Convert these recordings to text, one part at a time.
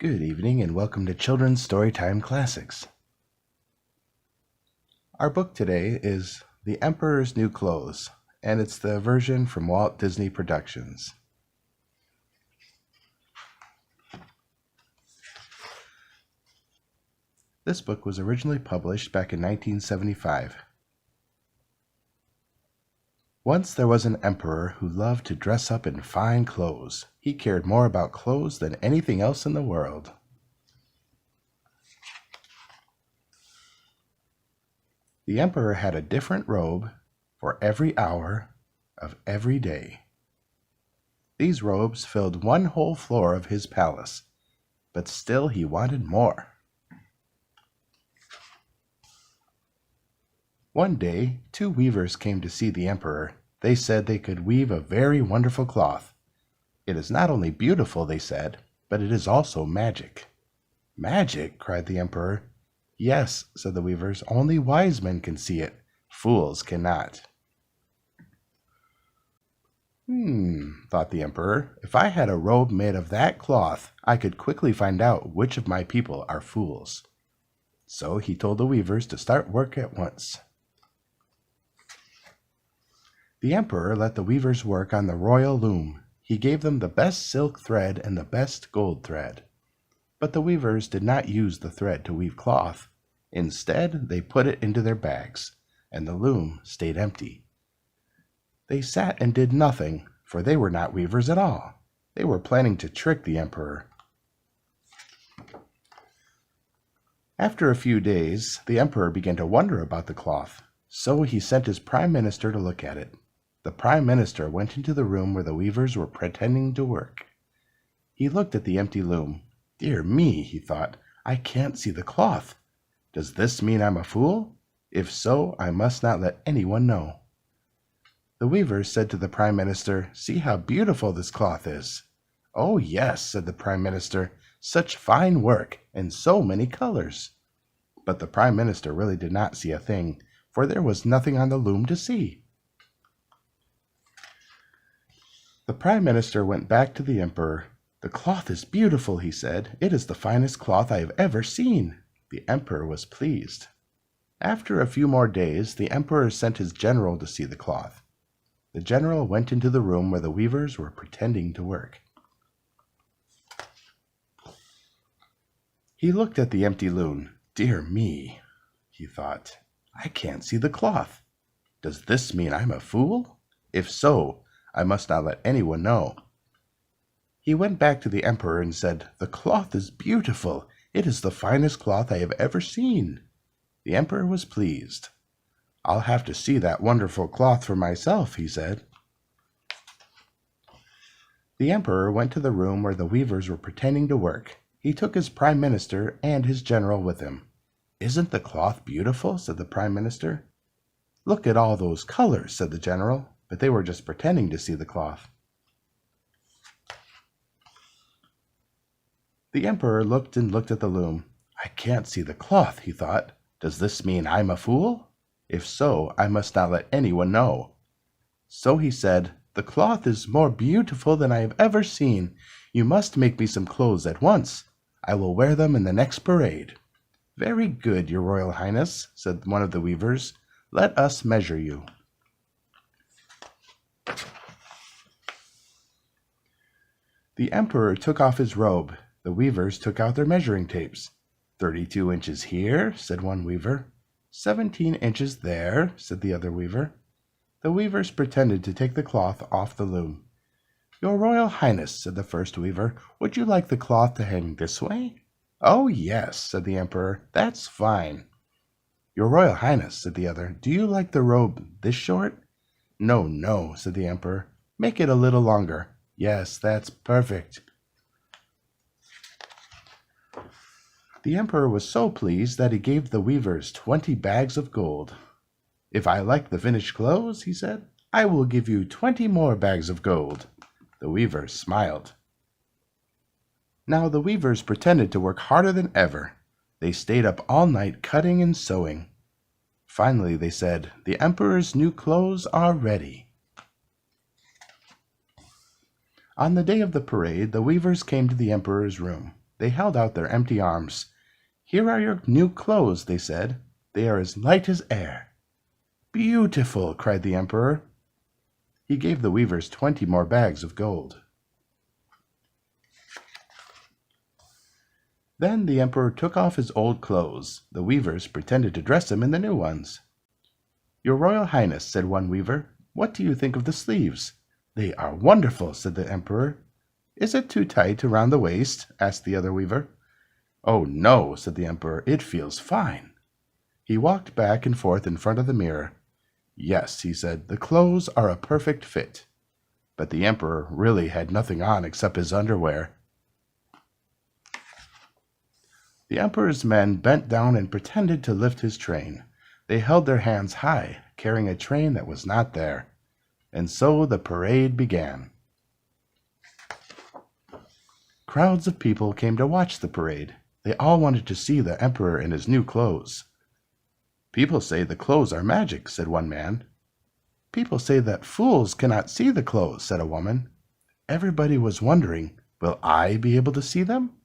Good evening and welcome to Children's Storytime Classics. Our book today is The Emperor's New Clothes, and it's the version from Walt Disney Productions. This book was originally published back in 1975. Once there was an emperor who loved to dress up in fine clothes. He cared more about clothes than anything else in the world. The emperor had a different robe for every hour of every day. These robes filled one whole floor of his palace, but still he wanted more. One day, two weavers came to see the emperor. They said they could weave a very wonderful cloth. It is not only beautiful, they said, but it is also magic. Magic? Cried the emperor. Yes, said the weavers, only wise men can see it. Fools cannot. Thought the emperor, if I had a robe made of that cloth, I could quickly find out which of my people are fools. So he told the weavers to start work at once. The emperor let the weavers work on the royal loom. He gave them the best silk thread and the best gold thread. But the weavers did not use the thread to weave cloth. Instead, they put it into their bags, and the loom stayed empty. They sat and did nothing, for they were not weavers at all. They were planning to trick the emperor. After a few days, the emperor began to wonder about the cloth, so he sent his prime minister to look at it. The prime minister went into the room where the weavers were pretending to work. He looked at the empty loom. Dear me, he thought, I can't see the cloth. Does this mean I'm a fool? If so, I must not let anyone know. The weavers said to the prime minister, See how beautiful this cloth is. Oh yes, said the prime minister, such fine work and so many colors. But the prime minister really did not see a thing, for there was nothing on the loom to see. The prime minister went back to the emperor. The cloth is beautiful, he said. It is the finest cloth I have ever seen. The emperor was pleased. After a few more days, the emperor sent his general to see the cloth. The general went into the room where the weavers were pretending to work. He looked at the empty loom. Dear me, he thought, I can't see the cloth. Does this mean I'm a fool? If so, I must not let anyone know. He went back to the emperor and said, The cloth is beautiful. It is the finest cloth I have ever seen. The emperor was pleased. I'll have to see that wonderful cloth for myself, he said. The emperor went to the room where the weavers were pretending to work. He took his prime minister and his general with him. Isn't the cloth beautiful? Said the prime minister. Look at all those colors, said the general, but they were just pretending to see the cloth. The emperor looked and looked at the loom. I can't see the cloth, he thought. Does this mean I'm a fool? If so, I must not let anyone know. So he said, The cloth is more beautiful than I have ever seen. You must make me some clothes at once. I will wear them in the next parade. Very good, your royal highness, said one of the weavers. Let us measure you. The emperor took off his robe. The weavers took out their measuring tapes. 32 inches here, said one weaver. 17 inches there, said the other weaver. The weavers pretended to take the cloth off the loom. Your royal highness, said the first weaver, would you like the cloth to hang this way? Oh, yes, said the emperor, that's fine. Your royal highness, said the other, do you like the robe this short? No, no, said the emperor. Make it a little longer. Yes, that's perfect. The emperor was so pleased that he gave the weavers 20 bags of gold. If I like the finished clothes, he said, I will give you 20 more bags of gold. The weavers smiled. Now the weavers pretended to work harder than ever. They stayed up all night cutting and sewing. Finally they said, The emperor's new clothes are ready. On the day of the parade, the weavers came to the emperor's room. They held out their empty arms. "Here are your new clothes," they said. "They are as light as air." "Beautiful!" cried the emperor. He gave the weavers 20 more bags of gold. Then the emperor took off his old clothes. The weavers pretended to dress him in the new ones. "Your Royal Highness," said one weaver, "what do you think of the sleeves?" "They are wonderful," said the emperor. "Is it too tight around the waist?" asked the other weaver. "Oh, no," said the emperor, "it feels fine." He walked back and forth in front of the mirror. "Yes," he said, "the clothes are a perfect fit." But the emperor really had nothing on except his underwear. The emperor's men bent down and pretended to lift his train. They held their hands high, carrying a train that was not there. And so the parade began. Crowds of people came to watch the parade. They all wanted to see the emperor in his new clothes. "People say the clothes are magic," said one man. "People say that fools cannot see the clothes," said a woman. Everybody was wondering, will I be able to see them?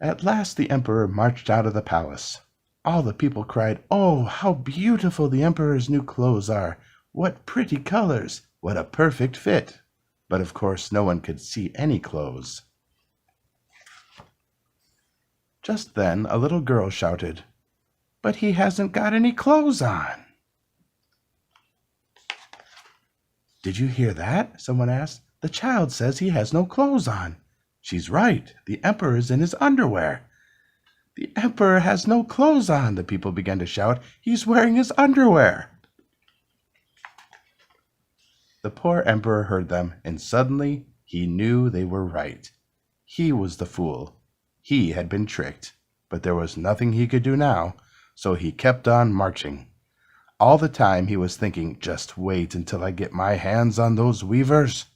At last the emperor marched out of the palace. All the people cried, "Oh, how beautiful the emperor's new clothes are! What pretty colors! What a perfect fit!" But of course no one could see any clothes. Just then a little girl shouted, "But he hasn't got any clothes on!" "Did you hear that?" someone asked. "The child says he has no clothes on." "She's right. The emperor is in his underwear." "The emperor has no clothes on," the people began to shout. "He's wearing his underwear." The poor emperor heard them, and suddenly he knew they were right. He was the fool. He had been tricked, but there was nothing he could do now, so he kept on marching. All the time he was thinking, "Just wait until I get my hands on those weavers."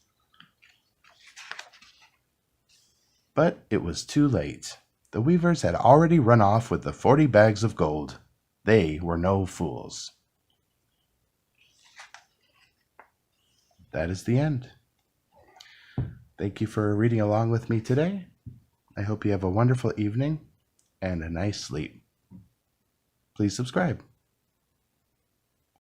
But it was too late. The weavers had already run off with the 40 bags of gold. They were no fools. That is the end. Thank you for reading along with me today. I hope you have a wonderful evening and a nice sleep. Please subscribe.